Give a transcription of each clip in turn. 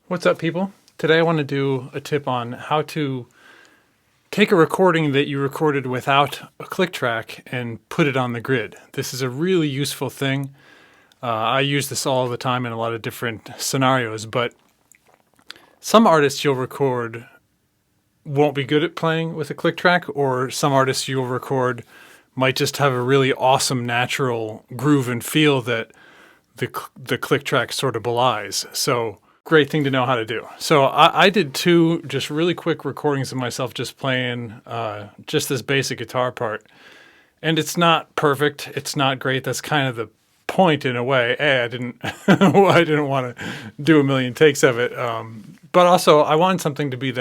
What's up, people? Today I want to do a tip on how to take a recording that you recorded without a click track and put it on the grid. This is a really useful thing. I use this all the time in a lot of different scenarios, but some artists you'll record won't be good at playing with a click track, or some artists you'll record might just have a really awesome natural groove and feel that the click track sort of belies. So great thing to know how to do. So I did two just really quick recordings of myself just playing just this basic guitar part. And it's not perfect. It's not great. That's kind of the point in a way. I didn't I didn't want to do a million takes of it. But also I wanted something to be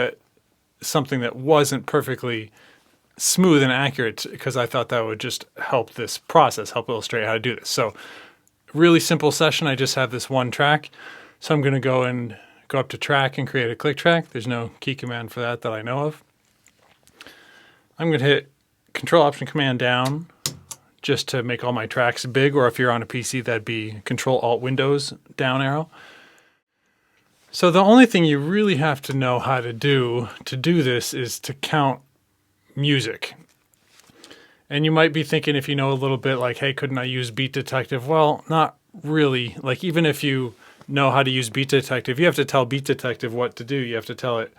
something that wasn't perfectly smooth and accurate, because I thought that would just help this process, help illustrate how to do this. So really simple session. I just have this one track. So I'm going to go up to track and create a click track. There's no key command for that I know of. I'm going to hit Control Option Command down just to make all my tracks big, or if you're on a PC, that'd be Control Alt Windows down arrow. So the only thing you really have to know how to do this is to count music. And you might be thinking, if you know a little bit, like, hey, couldn't I use Beat Detective? Well, not really. Like, even if you know how to use Beat Detective, you have to tell Beat Detective what to do. You have to tell it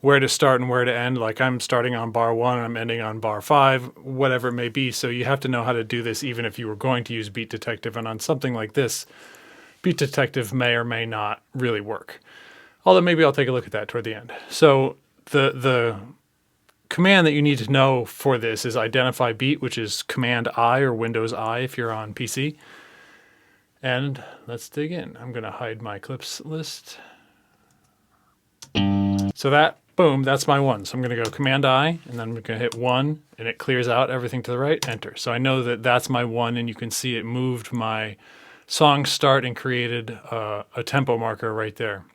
where to start and where to end. Like, I'm starting on bar 1 and I'm ending on bar 5, whatever it may be. So you have to know how to do this even if you were going to use Beat Detective. And on something like this, Beat Detective may or may not really work. Although maybe I'll take a look at that toward the end. So the command that you need to know for this is identify beat, which is Command I or Windows I if you're on PC. And let's dig in. I'm going to hide my clips list. So that, boom, that's my one. So I'm going to go Command I, and then I'm going to hit 1, and it clears out everything to the right, Enter. So I know that that's my one, and you can see it moved my song start and created a tempo marker right there.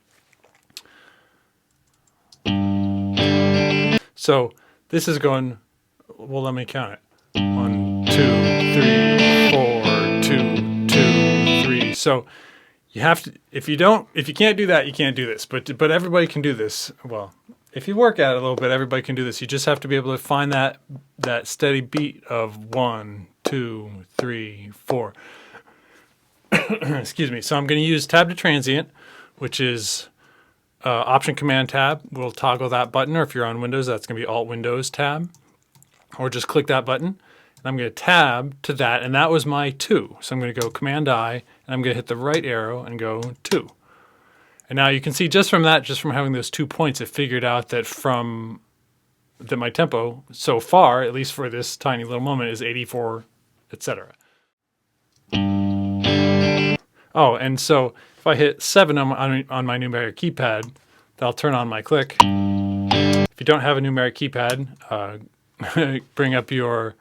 So this is going, well, let me count it. 1, 2, 3, 4, 2, 2, 3. So you have to, if you can't do that, you can't do this. But everybody can do this. Well, if you work at it a little bit, everybody can do this. You just have to be able to find that steady beat of 1, 2, 3, 4. Excuse me. So I'm going to use tab to transient, which is Option Command tab. We'll toggle that button, or if you're on Windows, that's going to be Alt Windows tab, or just click that button. And I'm going to tab to that, and that was my 2. So I'm going to go Command I, and I'm going to hit the right arrow and go 2. And now you can see just from having those 2 points, it figured out that my tempo so far, at least for this tiny little moment, is 84, etc. Oh, and so if I hit 7 on my numeric keypad, that'll turn on my click. If you don't have a numeric keypad, bring up your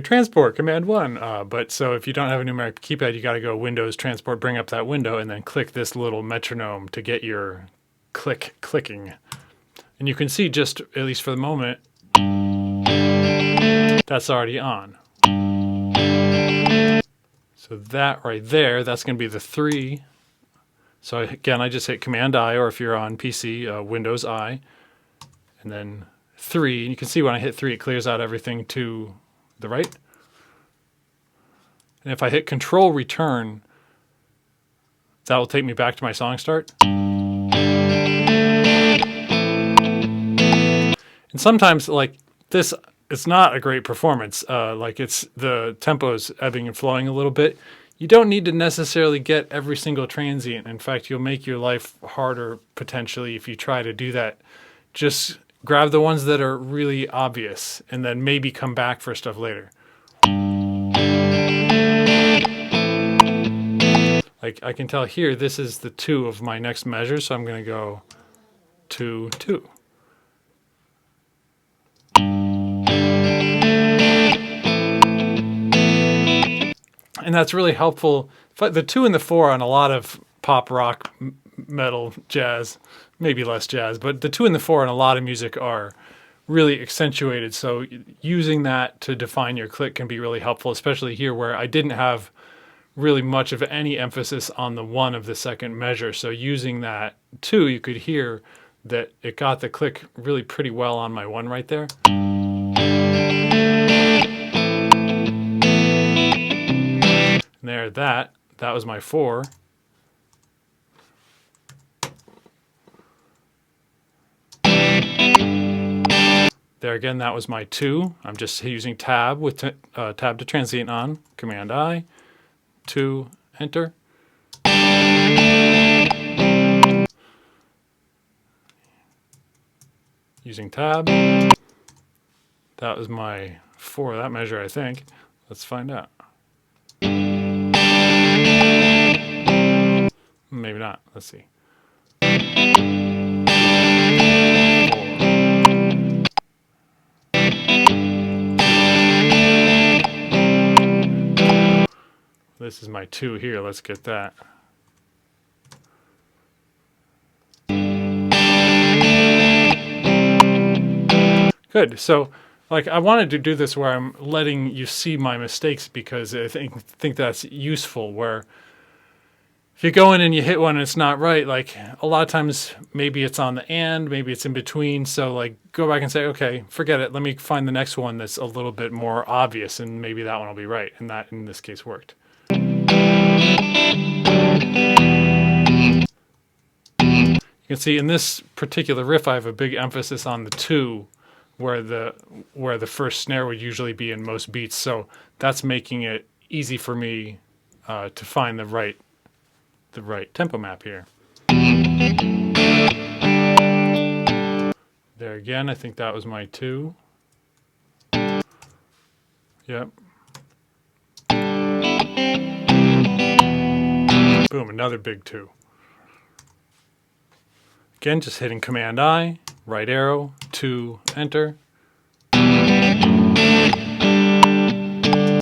transport, Command 1. But so if you don't have a numeric keypad, you got to go Windows, Transport, bring up that window, and then click this little metronome to get your clicking. And you can see, just at least for the moment, that's already on. So that right there, that's going to be the 3. So again, I just hit Command I, or if you're on PC, Windows I, and then 3. And you can see when I hit 3, it clears out everything to the right. And if I hit Control Return, that will take me back to my song start. And sometimes, like this, it's not a great performance. Like the tempo is ebbing and flowing a little bit. You don't need to necessarily get every single transient. In fact, you'll make your life harder potentially if you try to do that. Just grab the ones that are really obvious, and then maybe come back for stuff later. Like I can tell here, this is the 2 of my next measure, so I'm going to go 2, 2. And that's really helpful. The 2 and the 4 on a lot of pop, rock, metal, jazz, maybe less jazz, but the 2 and the 4 on a lot of music are really accentuated. So using that to define your click can be really helpful, especially here where I didn't have really much of any emphasis on the 1 of the second measure. So using that 2, you could hear that it got the click really pretty well on my 1 right there. And there, that was my 4. There again, that was my 2. I'm just using tab with tab to transient on, Command I, 2, enter. Using tab. That was my 4, that measure, I think. Let's find out. Maybe not. Let's see. 4. This is my 2 here. Let's get that. Good. So, like, I wanted to do this where I'm letting you see my mistakes because I think that's useful. Where if you go in and you hit one and it's not right, like a lot of times maybe it's on the and, maybe it's in between. So, like, go back and say, okay, forget it. Let me find the next one that's a little bit more obvious, and maybe that one will be right. And that, in this case, worked. You can see in this particular riff, I have a big emphasis on the 2. Where the first snare would usually be in most beats, so that's making it easy for me to find the right tempo map here. There again, I think that was my 2. Yep. Boom, another big 2. Again, just hitting Command I, right arrow, 2, enter.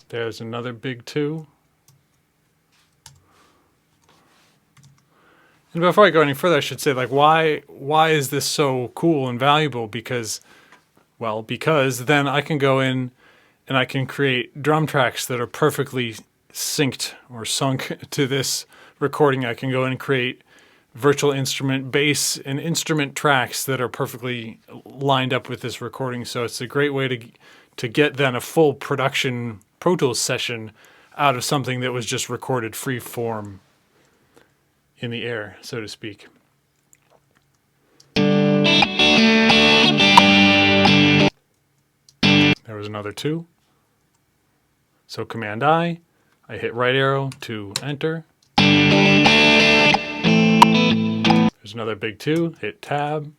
There's another big 2. And before I go any further, I should say, like, why is this so cool and valuable? Because then I can go in and I can create drum tracks that are perfectly synced or sunk to this recording. I can go in and create virtual instrument bass and instrument tracks that are perfectly lined up with this recording. So it's a great way to get then a full production Pro Tools session out of something that was just recorded free form in the air, so to speak. There was another 2. So Command I hit right arrow to enter. There's another big 2, hit tab,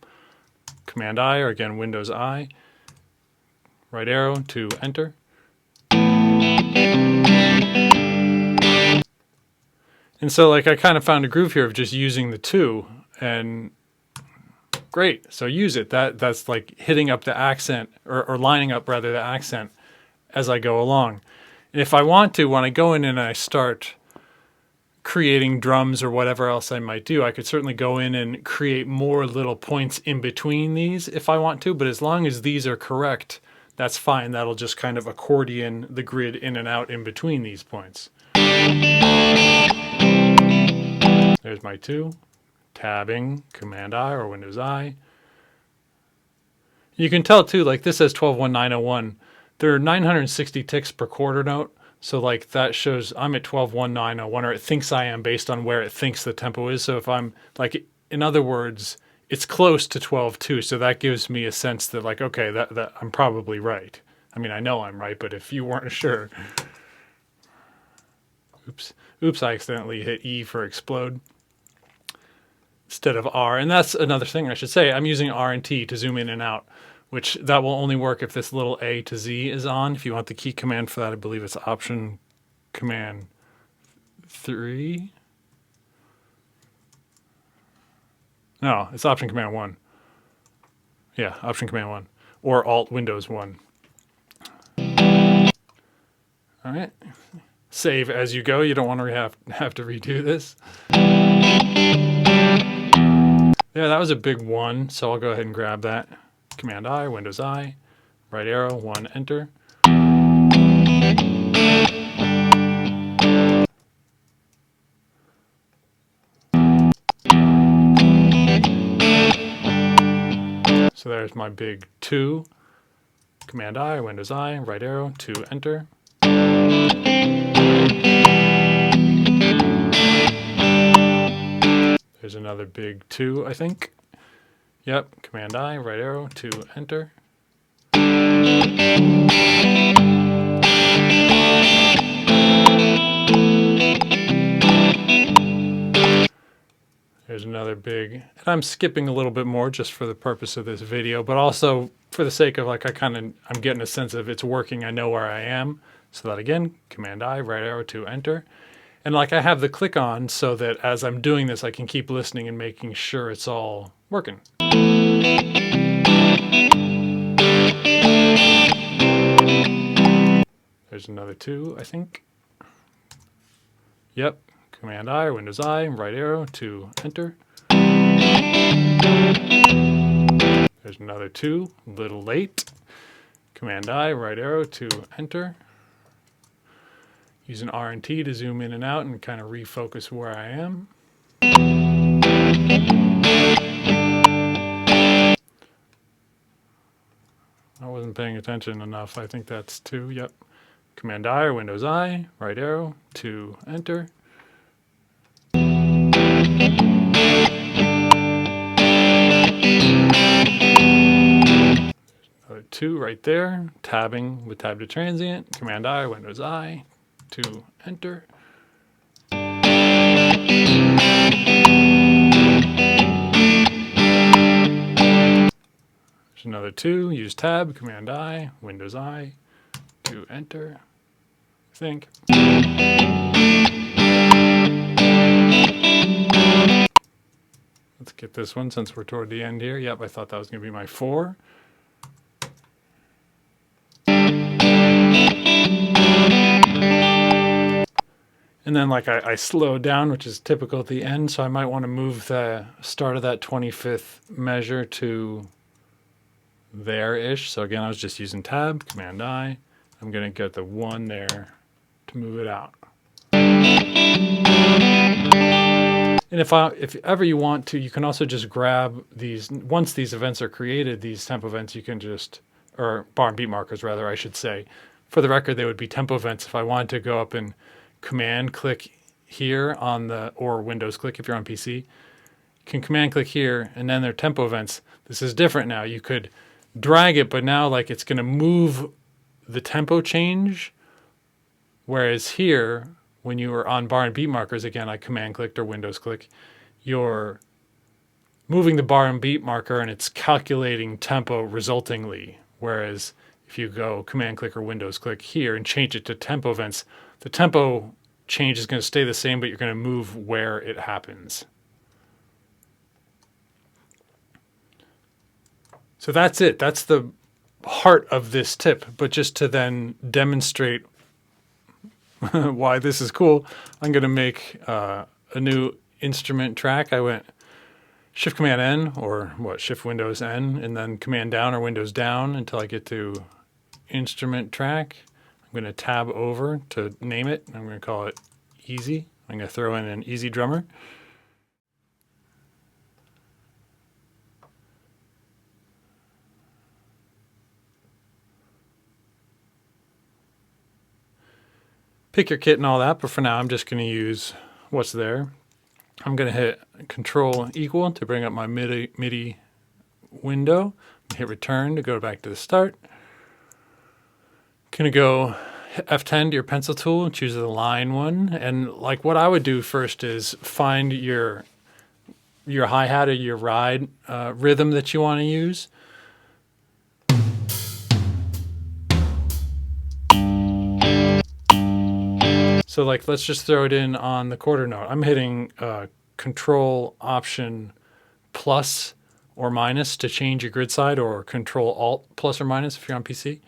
Command I, or again Windows I, right arrow to enter. And so, like, I kind of found a groove here of just using the 2, and great, so use it. That's like hitting up the accent, or lining up rather the accent as I go along. And if I want to, when I go in and I start creating drums or whatever else I might do, I could certainly go in and create more little points in between these if I want to, but as long as these are correct, that's fine. That'll just kind of accordion the grid in and out in between these points. There's my 2, tabbing, Command I or Windows I. You can tell too, like this says 12.1901. There are 960 ticks per quarter note. So like that shows I'm at 12.1901, or it thinks I am based on where it thinks the tempo is. So if I'm like, in other words, it's close to 12.2. So that gives me a sense that like, okay, that I'm probably right. I mean, I know I'm right, but if you weren't sure. Oops, I accidentally hit E for explode instead of R. And that's another thing I should say. I'm using R and T to zoom in and out, which that will only work if this little A to Z is on. If you want the key command for that, I believe it's Option Command 3. No, it's Option Command 1. Yeah, Option Command 1. Or Alt Windows 1. All right. Save as you go. You don't want to have to redo this. Yeah, that was a big 1, so I'll go ahead and grab that. Command I, Windows I, right arrow, 1, enter. So there's my big 2. Command I, Windows I, right arrow, 2, enter. There's another big 2, I think. Yep, Command I, right arrow, 2, enter. There's another big, and I'm skipping a little bit more just for the purpose of this video, but also for the sake of like I'm getting a sense of it's working, I know where I am. So that again, Command I, right arrow, 2, enter. And like I have the click on so that as I'm doing this, I can keep listening and making sure it's all working. There's another 2, I think. Yep, Command I, Windows I, right arrow, 2, enter. There's another 2, a little late. Command I, right arrow, 2, enter. Use an R and T to zoom in and out and kind of refocus where I am. I wasn't paying attention enough. I think that's 2, yep. Command I or Windows I, right arrow, 2, enter. Another 2 right there. Tabbing with tab to transient. Command I, Windows I, 2, enter. There's another 2. Use tab, Command I, Windows I, 2, enter. I think. Let's get this one since we're toward the end here. Yep, I thought that was going to be my 4. And then like I slowed down, which is typical at the end, so I might want to move the start of that 25th measure to there-ish. So again, I was just using tab, Command I. I'm going to get the 1 there to move it out. And if ever you want to, you can also just grab these, once these events are created, these tempo events, you can just, or bar and beat markers rather, I should say. For the record, they would be tempo events if I wanted to go up and command click here on the, or Windows click if you're on PC. You can command click here and then they're tempo events. This is different now. You could drag it, but now like it's going to move the tempo change. Whereas here, when you were on bar and beat markers, again, I command clicked or Windows click, you're moving the bar and beat marker and it's calculating tempo resultingly. Whereas if you go command click or Windows click here and change it to tempo events, the tempo change is going to stay the same, but you're going to move where it happens. So that's it. That's the heart of this tip. But just to then demonstrate why this is cool, I'm going to make a new instrument track. I went Shift Command N, or what, Shift Windows N, and then Command down or Windows down until I get to instrument track. I'm going to tab over to name it. I'm going to call it Easy. I'm going to throw in an Easy drummer. Pick your kit and all that, but for now I'm just going to use what's there. I'm going to hit Control equal to bring up my MIDI window. Hit return to go back to the start. Going to go F10 to your pencil tool and choose the line one. And like what I would do first is find your hi-hat or your ride rhythm that you want to use. So like, let's just throw it in on the quarter note. I'm hitting Control Option plus or minus to change your grid side, or Control Alt plus or minus if you're on PC.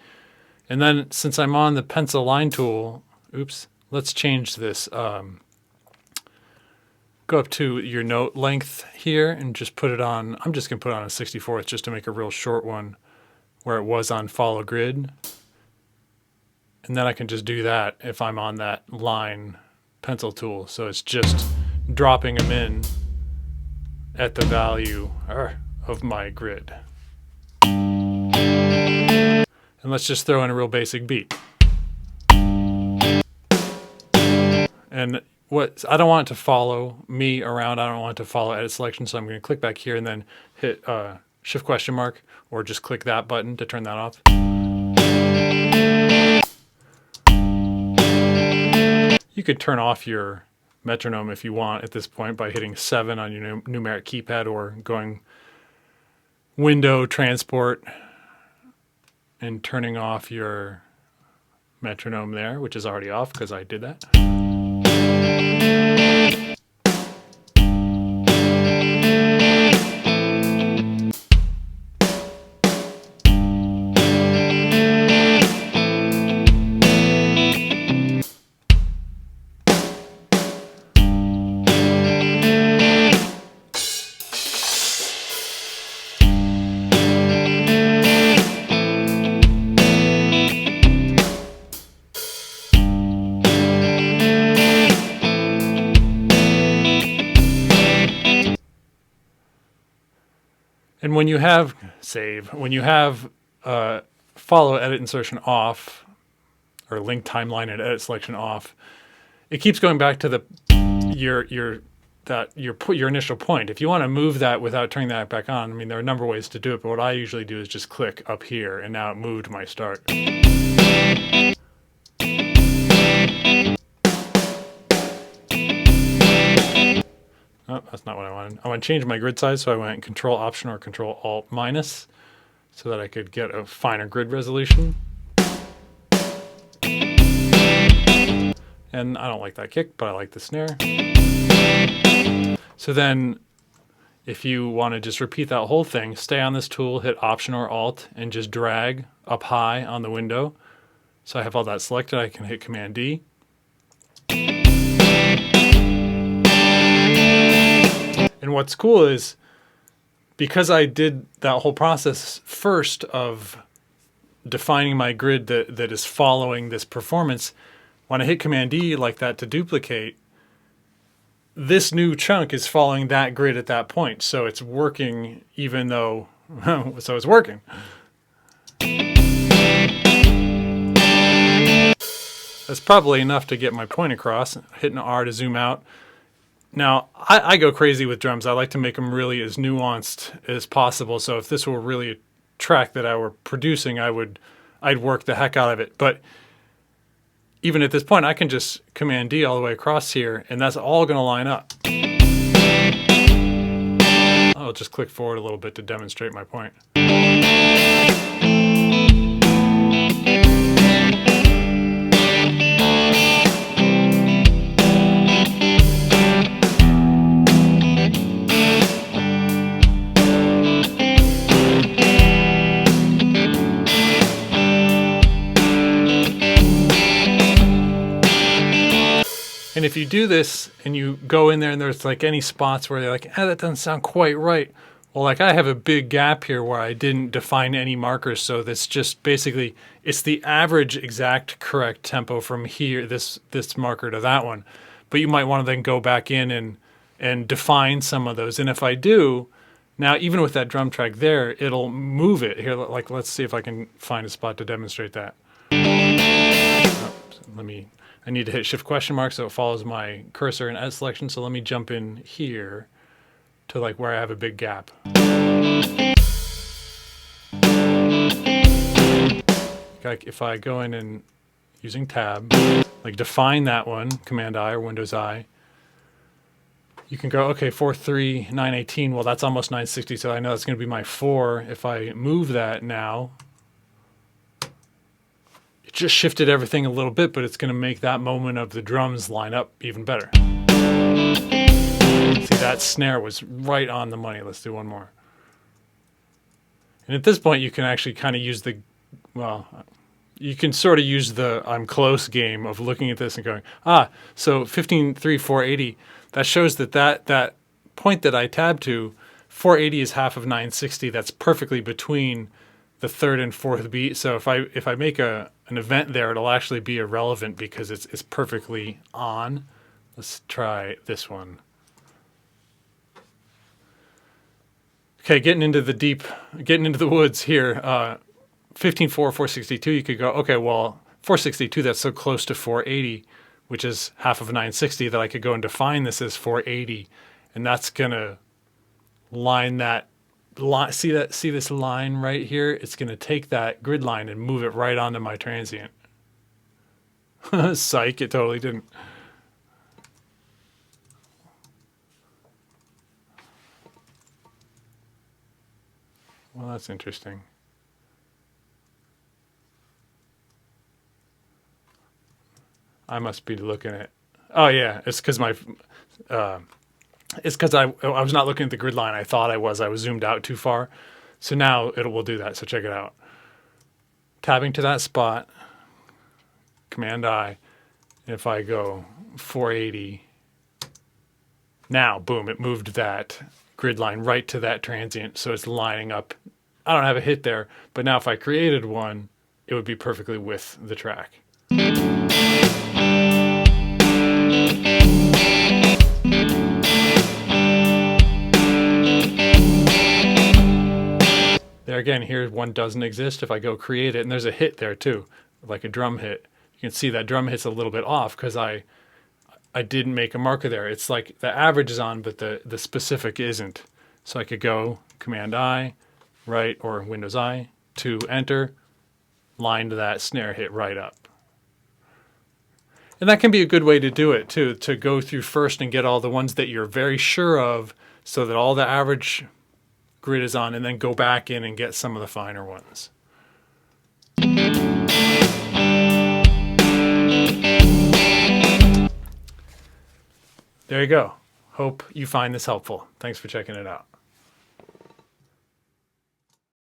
And then since I'm on the pencil line tool, oops, let's change this. Go up to your note length here and just put it on. I'm just going to put it on a 64th just to make a real short one where it was on follow grid. And then I can just do that if I'm on that line pencil tool. So it's just dropping them in at the value of my grid. And let's just throw in a real basic beat. And I don't want it to follow me around. I don't want it to follow edit selection. So I'm going to click back here and then hit shift question mark, or just click that button to turn that off. You could turn off your metronome if you want at this point by hitting 7 on your numeric keypad, or going window transport and turning off your metronome there, which is already off because I did that. And when you have follow edit insertion off, or link timeline and edit selection off, it keeps going back to your initial point. If you want to move that without turning that back on, I mean, there are a number of ways to do it, but what I usually do is just click up here, and now it moved my start. Oh, that's not what I wanted. I want to change my grid size, so I went Control Option or Control Alt minus, so that I could get a finer grid resolution. And I don't like that kick, but I like the snare. So then, if you want to just repeat that whole thing, stay on this tool, hit Option or Alt, and just drag up high on the window. So I have all that selected. I can hit Command D. And what's cool is, because I did that whole process first of defining my grid that is following this performance, when I hit Command D like that to duplicate, this new chunk is following that grid at that point. So it's working even though, so it's working. That's probably enough to get my point across. Hitting R to zoom out. Now, I go crazy with drums. I like to make them really as nuanced as possible. So if this were really a track that I were producing, I'd work the heck out of it. But even at this point, I can just Command D all the way across here, and that's all going to line up. I'll just click forward a little bit to demonstrate my point. And if you do this and you go in there and there's like any spots where they're like, that doesn't sound quite right. Well, like I have a big gap here where I didn't define any markers. So that's just basically, it's the average exact correct tempo from here, this marker to that one. But you might want to then go back in and define some of those. And if I do, now even with that drum track there, it'll move it. Here, like let's see if I can find a spot to demonstrate that. I need to hit shift question mark so it follows my cursor and edit selection. So let me jump in here to like where I have a big gap. Like if I go in and using tab, like define that one, Command I or Windows I, you can go, okay, 4.3, 918. Well, that's almost 960. So I know that's going to be my 4. If I move that now, just shifted everything a little bit, but it's going to make that moment of the drums line up even better. See, that snare was right on the money. Let's do one more. And at this point, you can actually kind of use you can sort of use the I'm close game of looking at this and going, so 15.3, 480, that shows that point that I tabbed to, 480 is half of 960. That's perfectly between the third and fourth beat. So if I make an event there, it'll actually be irrelevant because it's perfectly on. Let's try this one. Okay, getting into the woods here. 15.4, 462, you could go, okay, well, 462, that's so close to 480, which is half of 960, that I could go and define this as 480. And that's going to line that line. See this line right here? It's going to take that grid line and move it right onto my transient. Psych, it totally didn't. Well, that's interesting. I must be looking at. Oh yeah, it's because it's because I was not looking at the grid line. I thought I was. I was zoomed out too far. So now it will do that. So check it out. Tabbing to that spot, Command I. If I go 480, now boom, it moved that grid line right to that transient. So it's lining up. I don't have a hit there, but now if I created one, it would be perfectly with the track. There again, here one doesn't exist. If I go create it, and there's a hit there too, like a drum hit. You can see that drum hit's a little bit off because I didn't make a marker there. It's like the average is on, but the specific isn't. So I could go Command I, right, or Windows I, to enter, lined that snare hit right up. And that can be a good way to do it too, to go through first and get all the ones that you're very sure of so that all the average grid is on, and then go back in and get some of the finer ones. There you go. Hope you find this helpful. Thanks for checking it out.